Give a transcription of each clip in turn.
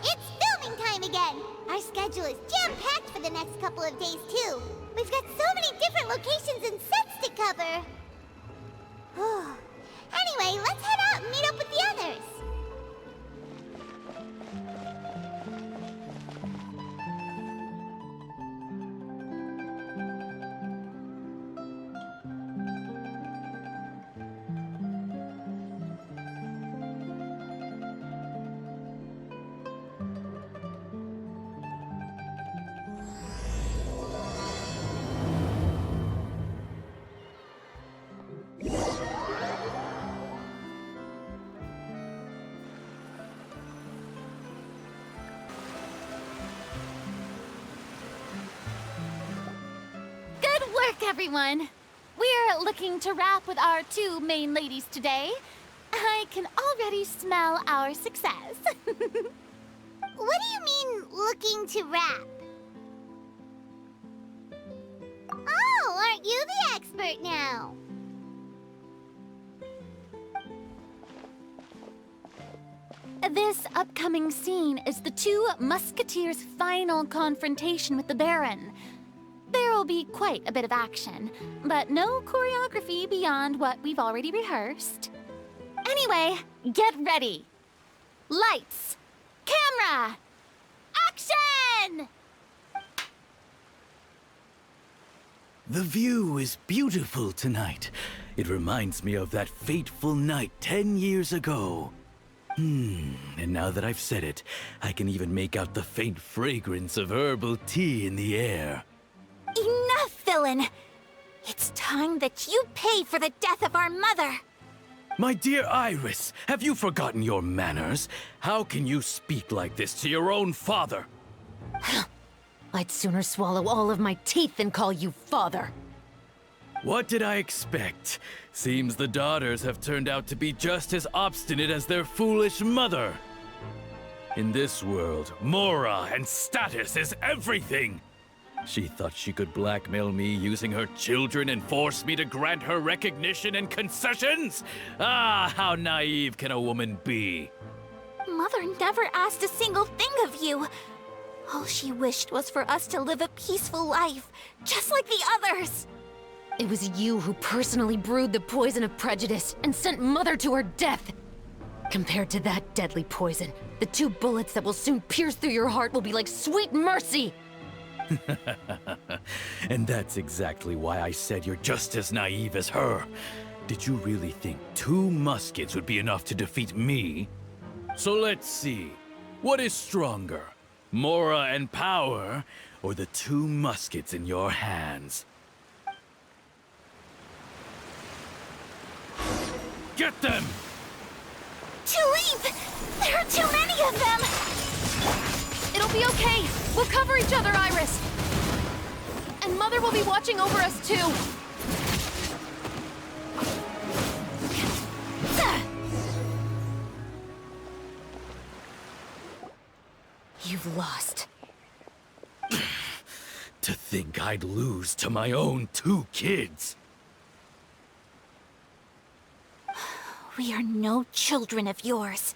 It's filming time again! Our schedule is jam-packed for the next couple of days, too. We've got so many different locations and sets to cover. Anyway, let's head out and meet up with the others. Everyone, we're looking to wrap with our two main ladies today. I can already smell our success. What do you mean, looking to wrap? Oh, aren't you the expert now? This upcoming scene is the two musketeers' final confrontation with the Baron. There will be quite a bit of action, but no choreography beyond what we've already rehearsed. Anyway, get ready. Lights, camera, action! The view is beautiful tonight. It reminds me of that fateful night 10 years ago. And now that I've said it, I can even make out the faint fragrance of herbal tea in the air. Enough, villain! It's time that you pay for the death of our mother! My dear Iris, have you forgotten your manners? How can you speak like this to your own father? I'd sooner swallow all of my teeth than call you father. What did I expect? Seems the daughters have turned out to be just as obstinate as their foolish mother. In this world, mora and status is everything! She thought she could blackmail me using her children and force me to grant her recognition and concessions? Ah, how naive can a woman be? Mother never asked a single thing of you. All she wished was for us to live a peaceful life, just like the others. It was you who personally brewed the poison of prejudice and sent Mother to her death. Compared to that deadly poison, the 2 bullets that will soon pierce through your heart will be like sweet mercy. And that's exactly why I said you're just as naive as her. Did you really think 2 muskets would be enough to defeat me? So let's see. What is stronger? Mora and power, or the 2 muskets in your hands? Get them! Tulip! There are too many of them! It'll be okay. We'll cover each other, Iris. And Mother will be watching over us, too. You've lost. To think I'd lose to my own 2 kids. We are no children of yours,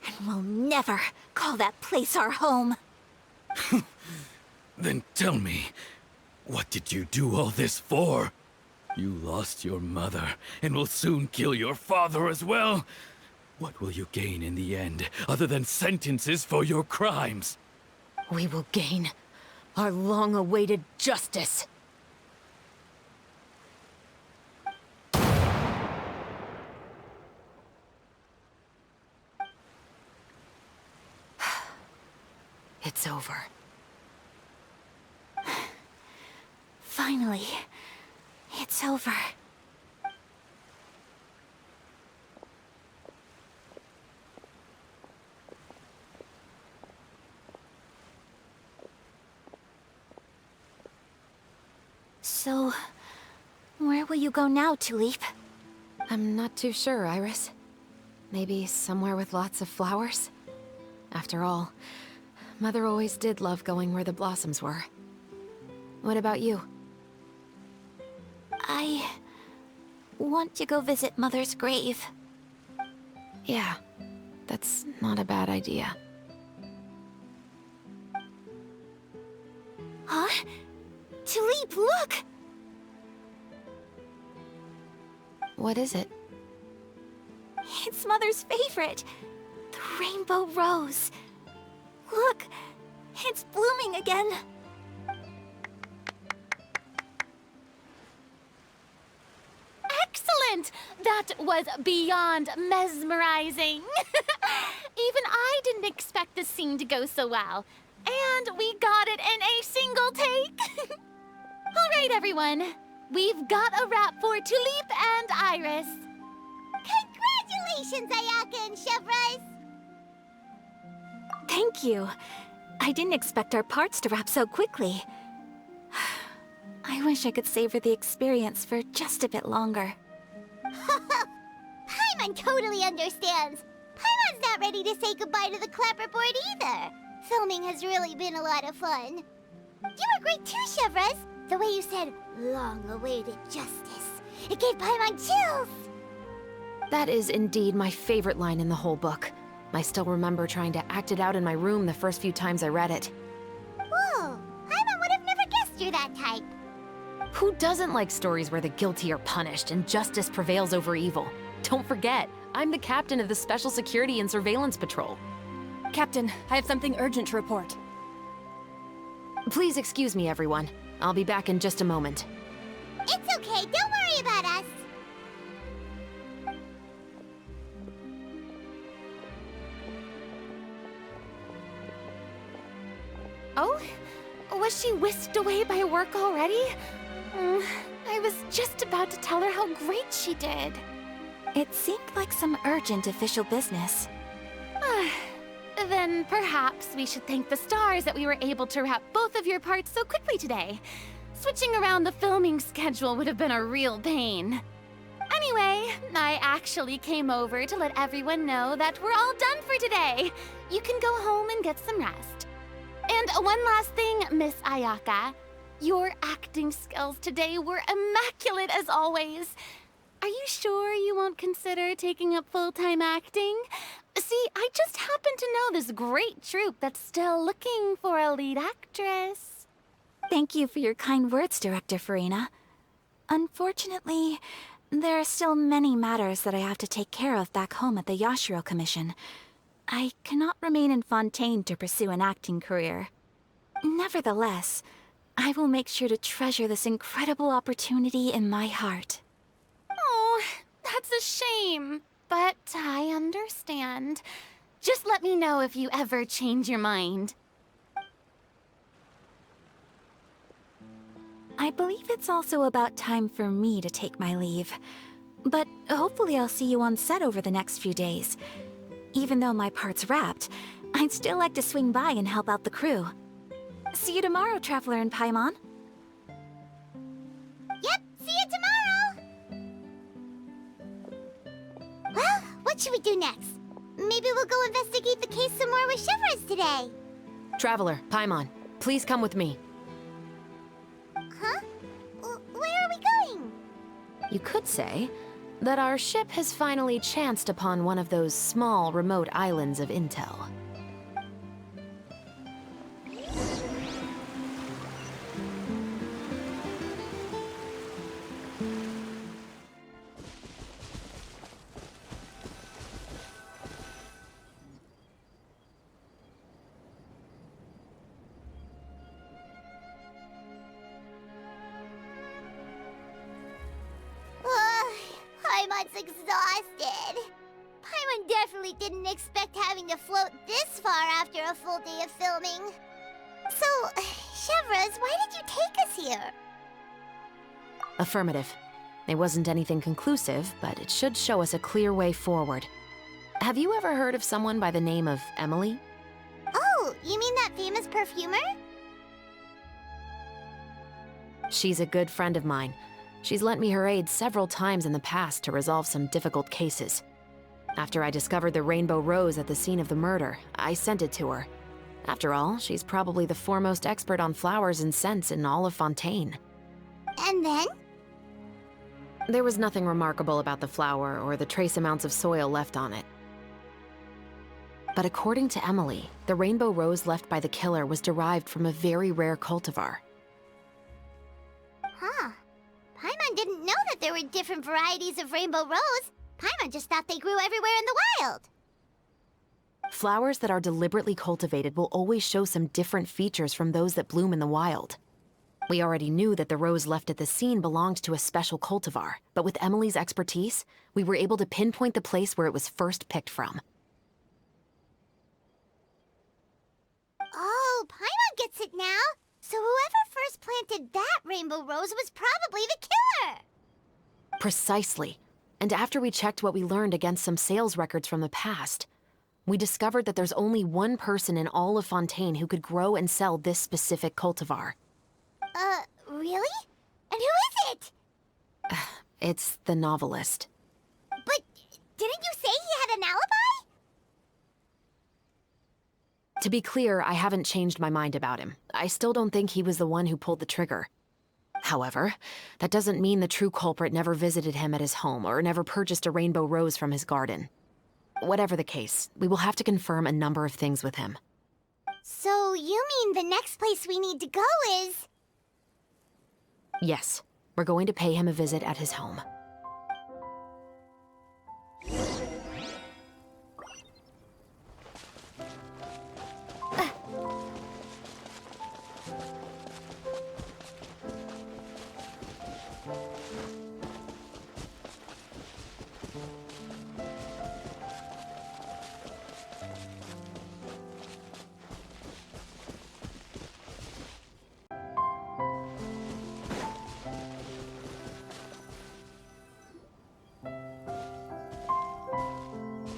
and we'll never call that place our home. Then tell me, what did you do all this for? You lost your mother, and will soon kill your father as well. What will you gain in the end, other than sentences for your crimes? We will gain our long-awaited justice. It's over. Finally, it's over. So, where will you go now, Tulip? I'm not too sure, Iris. Maybe somewhere with lots of flowers? After all, Mother always did love going where the blossoms were. What about you? I want to go visit Mother's grave. Yeah, that's not a bad idea. Huh? Tulip, look! What is it? It's Mother's favorite. The rainbow rose. Look, it's blooming again. Excellent! That was beyond mesmerizing. Even I didn't expect this scene to go so well. And we got it in a single take. All right, everyone. We've got a wrap for Tulip and Iris. Congratulations, Ayaka and Chevres! Thank you. I didn't expect our parts to wrap so quickly. I wish I could savor the experience for just a bit longer. Paimon totally understands. Paimon's not ready to say goodbye to the clapperboard either. Filming has really been a lot of fun. You were great too, Chevres. The way you said, long-awaited justice. It gave Paimon chills. That is indeed my favorite line in the whole book. I still remember trying to act it out in my room the first few times I read it. Whoa, Paimon would have never guessed you're that type. Who doesn't like stories where the guilty are punished and justice prevails over evil? Don't forget, I'm the captain of the Special Security and Surveillance Patrol. Captain, I have something urgent to report. Please excuse me, everyone. I'll be back in just a moment. It's okay, don't worry about us. Oh? Was she whisked away by work already? I was just about to tell her how great she did. It seemed like some urgent official business. Then perhaps we should thank the stars that we were able to wrap both of your parts so quickly today. Switching around the filming schedule would have been a real pain. Anyway, I actually came over to let everyone know that we're all done for today. You can go home and get some rest. And one last thing, Miss Ayaka. Your acting skills today were immaculate as always. Are you sure you won't consider taking up full-time acting? See, I just happen to know this great troupe that's still looking for a lead actress. Thank you for your kind words, Director Farina. Unfortunately, there are still many matters that I have to take care of back home at the Yashiro Commission. I cannot remain in Fontaine to pursue an acting career. Nevertheless, I will make sure to treasure this incredible opportunity in my heart. Oh, that's a shame. But I understand. Just let me know if you ever change your mind. I believe it's also about time for me to take my leave. But hopefully I'll see you on set over the next few days. Even though my part's wrapped, I'd still like to swing by and help out the crew. See you tomorrow, Traveler and Paimon. Yep, see you tomorrow! Well, what should we do next? Maybe we'll go investigate the case some more with Chevres today. Traveler, Paimon, please come with me. Huh? Where are we going? You could say that our ship has finally chanced upon one of those small, remote islands of intel. Paimon's exhausted. Paimon definitely didn't expect having to float this far after a full day of filming. So, Chevres, why did you take us here? Affirmative. It wasn't anything conclusive, but it should show us a clear way forward. Have you ever heard of someone by the name of Emily? Oh, you mean that famous perfumer? She's a good friend of mine. She's lent me her aid several times in the past to resolve some difficult cases. After I discovered the rainbow rose at the scene of the murder, I sent it to her. After all, she's probably the foremost expert on flowers and scents in all of Fontaine. And then? There was nothing remarkable about the flower or the trace amounts of soil left on it. But according to Emily, the rainbow rose left by the killer was derived from a very rare cultivar. Huh. Paimon didn't know that there were different varieties of rainbow rose. Paimon just thought they grew everywhere in the wild. Flowers that are deliberately cultivated will always show some different features from those that bloom in the wild. We already knew that the rose left at the scene belonged to a special cultivar, but with Emily's expertise, we were able to pinpoint the place where it was first picked from. Oh, Paimon gets it now. So whoever first planted that rainbow rose was probably the killer. Precisely. And after we checked what we learned against some sales records from the past, we discovered that there's only one person in all of Fontaine who could grow and sell this specific cultivar. Really? And who is it? It's the novelist. But didn't you say he had an alibi? To be clear, I haven't changed my mind about him. I still don't think he was the one who pulled the trigger. However, that doesn't mean the true culprit never visited him at his home or never purchased a rainbow rose from his garden. Whatever the case, we will have to confirm a number of things with him. So you mean the next place we need to go is... Yes, we're going to pay him a visit at his home.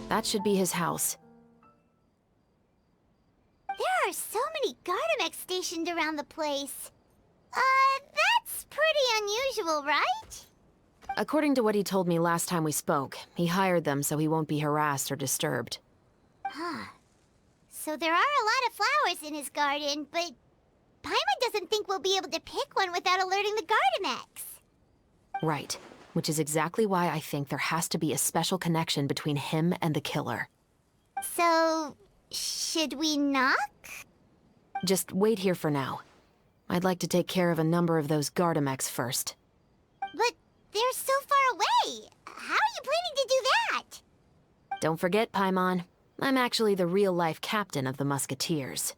That should be his house. There are so many Gardamex stationed around the place. That's pretty unusual, right? According to what he told me last time we spoke, he hired them so he won't be harassed or disturbed. Huh. So there are a lot of flowers in his garden, but Paimon doesn't think we'll be able to pick one without alerting the Gardamex. Right. Which is exactly why I think there has to be a special connection between him and the killer. So, should we knock? Just wait here for now. I'd like to take care of a number of those Gardamex first. But they're so far away. How are you planning to do that? Don't forget, Paimon, I'm actually the real-life captain of the Musketeers.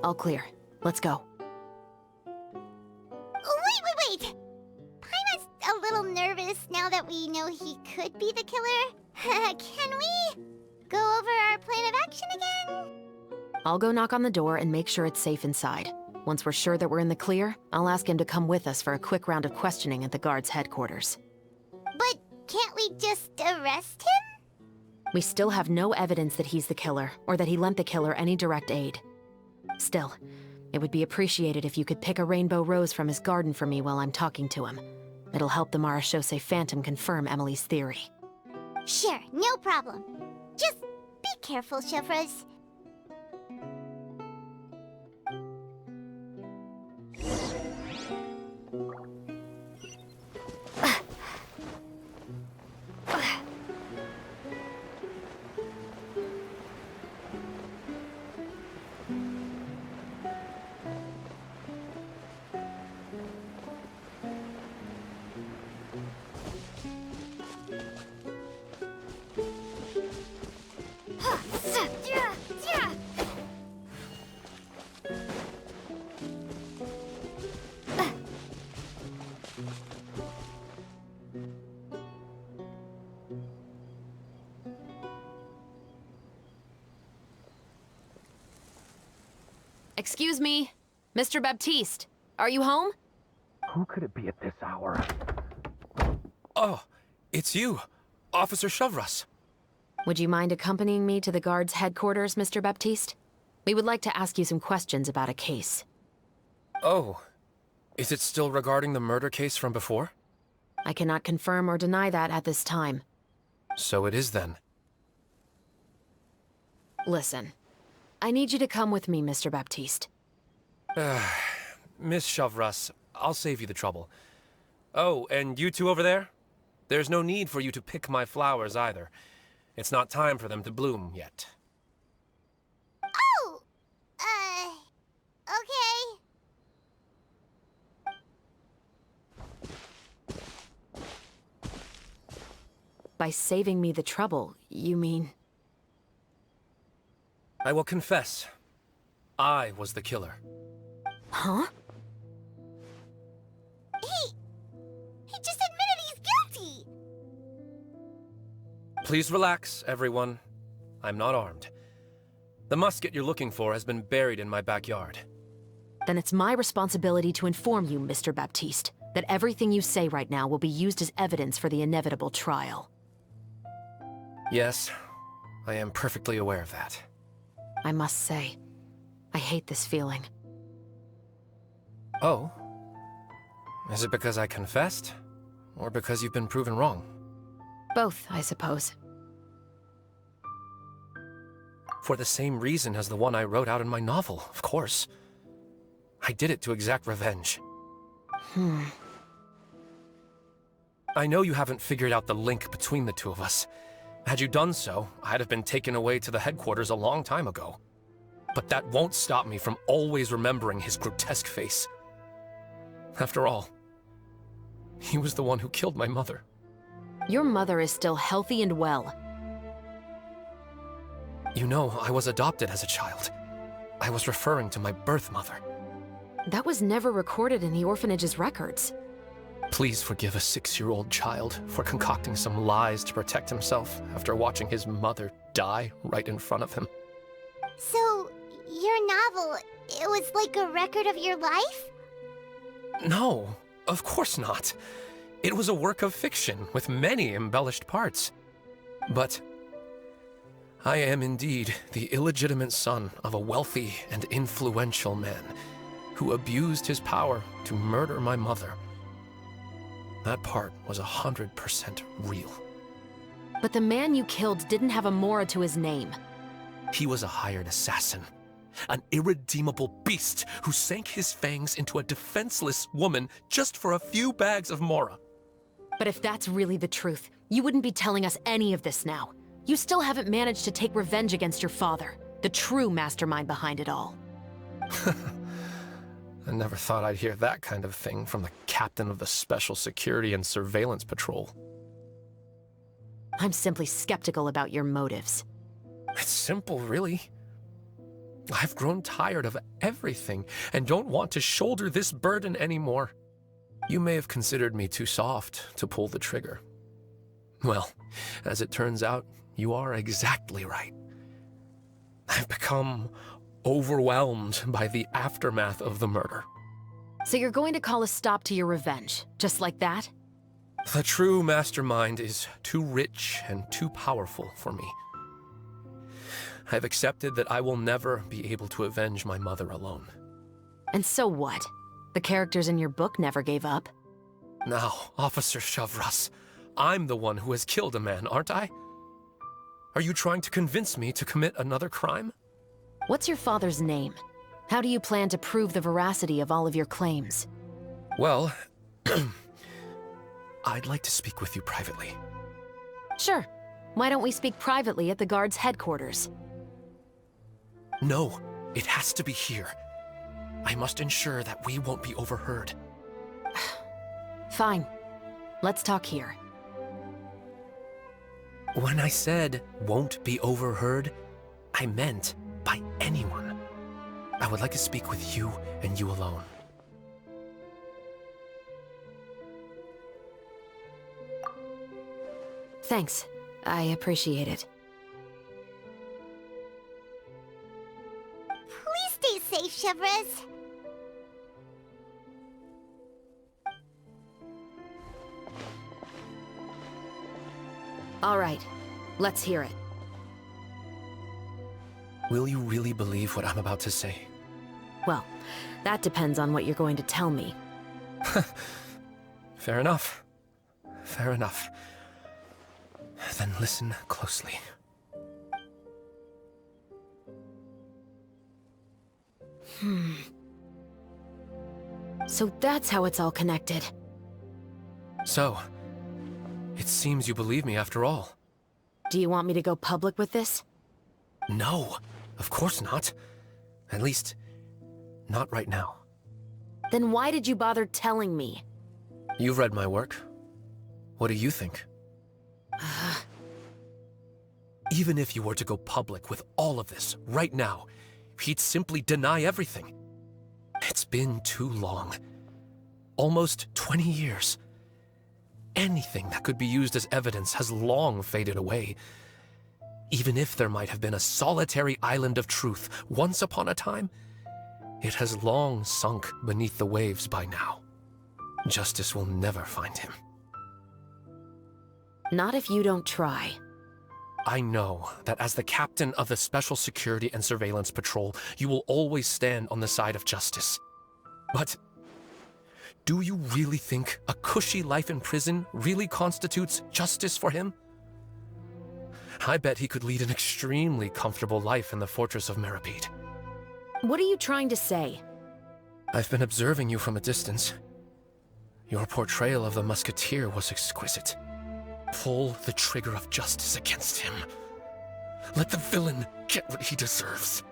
All clear. Let's go. Wait! Paimon's a little nervous now that we know he could be the killer. Can we go over our plan of action again? I'll go knock on the door and make sure it's safe inside. Once we're sure that we're in the clear, I'll ask him to come with us for a quick round of questioning at the guard's headquarters. But can't we just arrest him? We still have no evidence that he's the killer, or that he lent the killer any direct aid. Still, it would be appreciated if you could pick a rainbow rose from his garden for me while I'm talking to him. It'll help the Marechaussee Phantom confirm Emily's theory. Sure, no problem. Just be careful, Chevreuse. Excuse me, Mr. Baptiste, are you home? Who could it be at this hour? Oh, it's you, Officer Shavras. Would you mind accompanying me to the guard's headquarters, Mr. Baptiste? We would like to ask you some questions about a case. Oh, is it still regarding the murder case from before? I cannot confirm or deny that at this time. So it is then. Listen, I need you to come with me, Mr. Baptiste. Miss Shavras, I'll save you the trouble. Oh, and you two over there? There's no need for you to pick my flowers either. It's not time for them to bloom yet. Oh! Okay. By saving me the trouble, you mean... I will confess, I was the killer. Huh? He just admitted he's guilty! Please relax, everyone. I'm not armed. The musket you're looking for has been buried in my backyard. Then it's my responsibility to inform you, Mr. Baptiste, that everything you say right now will be used as evidence for the inevitable trial. Yes, I am perfectly aware of that. I must say, I hate this feeling. Oh? Is it because I confessed? Or because you've been proven wrong? Both, I suppose. For the same reason as the one I wrote out in my novel, of course. I did it to exact revenge. I know you haven't figured out the link between the two of us. Had you done so, I'd have been taken away to the headquarters a long time ago. But that won't stop me from always remembering his grotesque face. After all, he was the one who killed my mother. Your mother is still healthy and well. You know, I was adopted as a child. I was referring to my birth mother. That was never recorded in the orphanage's records. Please forgive a 6-year-old child for concocting some lies to protect himself after watching his mother die right in front of him. So, your novel, it was like a record of your life? No, of course not. It was a work of fiction with many embellished parts. But I am indeed the illegitimate son of a wealthy and influential man who abused his power to murder my mother. That part was 100% real. But the man you killed didn't have a Mora to his name. He was a hired assassin, an irredeemable beast who sank his fangs into a defenseless woman just for a few bags of Mora. But if that's really the truth, you wouldn't be telling us any of this now. You still haven't managed to take revenge against your father, the true mastermind behind it all. I never thought I'd hear that kind of thing from the captain of the Special Security and Surveillance Patrol. I'm simply skeptical about your motives. It's simple, really. I've grown tired of everything and don't want to shoulder this burden anymore. You may have considered me too soft to pull the trigger. Well, as it turns out, you are exactly right. I've become overwhelmed by the aftermath of the murder. So you're going to call a stop to your revenge, just like that? The true mastermind is too rich and too powerful for me. I've accepted that I will never be able to avenge my mother alone. And so what? The characters in your book never gave up. Now, Officer Shavras, I'm the one who has killed a man, aren't I? Are you trying to convince me to commit another crime? What's your father's name? How do you plan to prove the veracity of all of your claims? Well, I'd like to speak with you privately. Sure. Why don't we speak privately at the guard's headquarters? No, it has to be here. I must ensure that we won't be overheard. Fine. Let's talk here. When I said won't be overheard, I meant by anyone. I would like to speak with you and you alone. Thanks. I appreciate it. Please stay safe, Chevres. All right, let's hear it. Will you really believe what I'm about to say? Well, that depends on what you're going to tell me. Fair enough. Fair enough. Then listen closely. So that's how it's all connected. So, it seems you believe me after all. Do you want me to go public with this? No, of course not. At least, not right now. Then why did you bother telling me? You've read my work. What do you think? Even if you were to go public with all of this right now, he'd simply deny everything. It's been too long. Almost 20 years. Anything that could be used as evidence has long faded away. Even if there might have been a solitary island of truth once upon a time, it has long sunk beneath the waves by now. Justice will never find him. Not if you don't try. I know that as the captain of the Special Security and Surveillance Patrol, you will always stand on the side of justice. But do you really think a cushy life in prison really constitutes justice for him? I bet he could lead an extremely comfortable life in the fortress of Meripede. What are you trying to say? I've been observing you from a distance. Your portrayal of the Musketeer was exquisite. Pull the trigger of justice against him. Let the villain get what he deserves.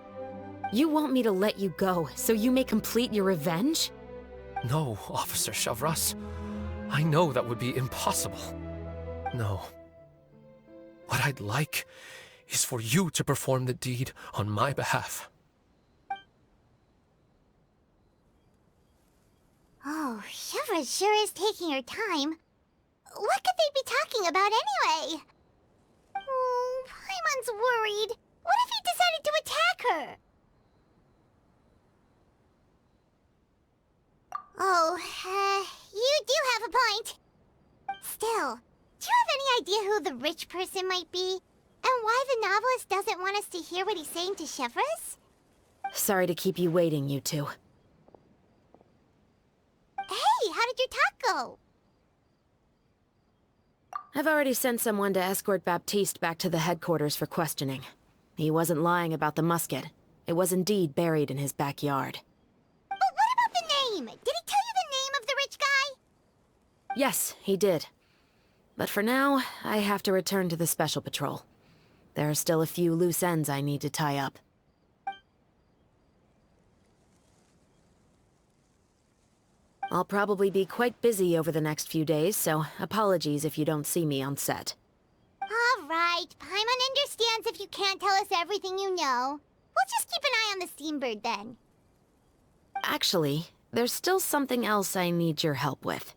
You want me to let you go so you may complete your revenge? No, Officer Chavras. I know that would be impossible. No. What I'd like is for you to perform the deed on my behalf. Oh, Chevres sure is taking her time. What could they be talking about anyway? Oh, Paimon's worried. What if he decided to attack her? Oh, you do have a point. Still, do you have any idea who the rich person might be? And why the novelist doesn't want us to hear what he's saying to Chevres? Sorry to keep you waiting, you two. Hey, how did your talk go? I've already sent someone to escort Baptiste back to the headquarters for questioning. He wasn't lying about the musket. It was indeed buried in his backyard. But what about the name? Did he tell you the name of the rich guy? Yes, he did. But for now, I have to return to the Special Patrol. There are still a few loose ends I need to tie up. I'll probably be quite busy over the next few days, so apologies if you don't see me on set. All right, Paimon understands if you can't tell us everything you know. We'll just keep an eye on the Steambird then. Actually, there's still something else I need your help with.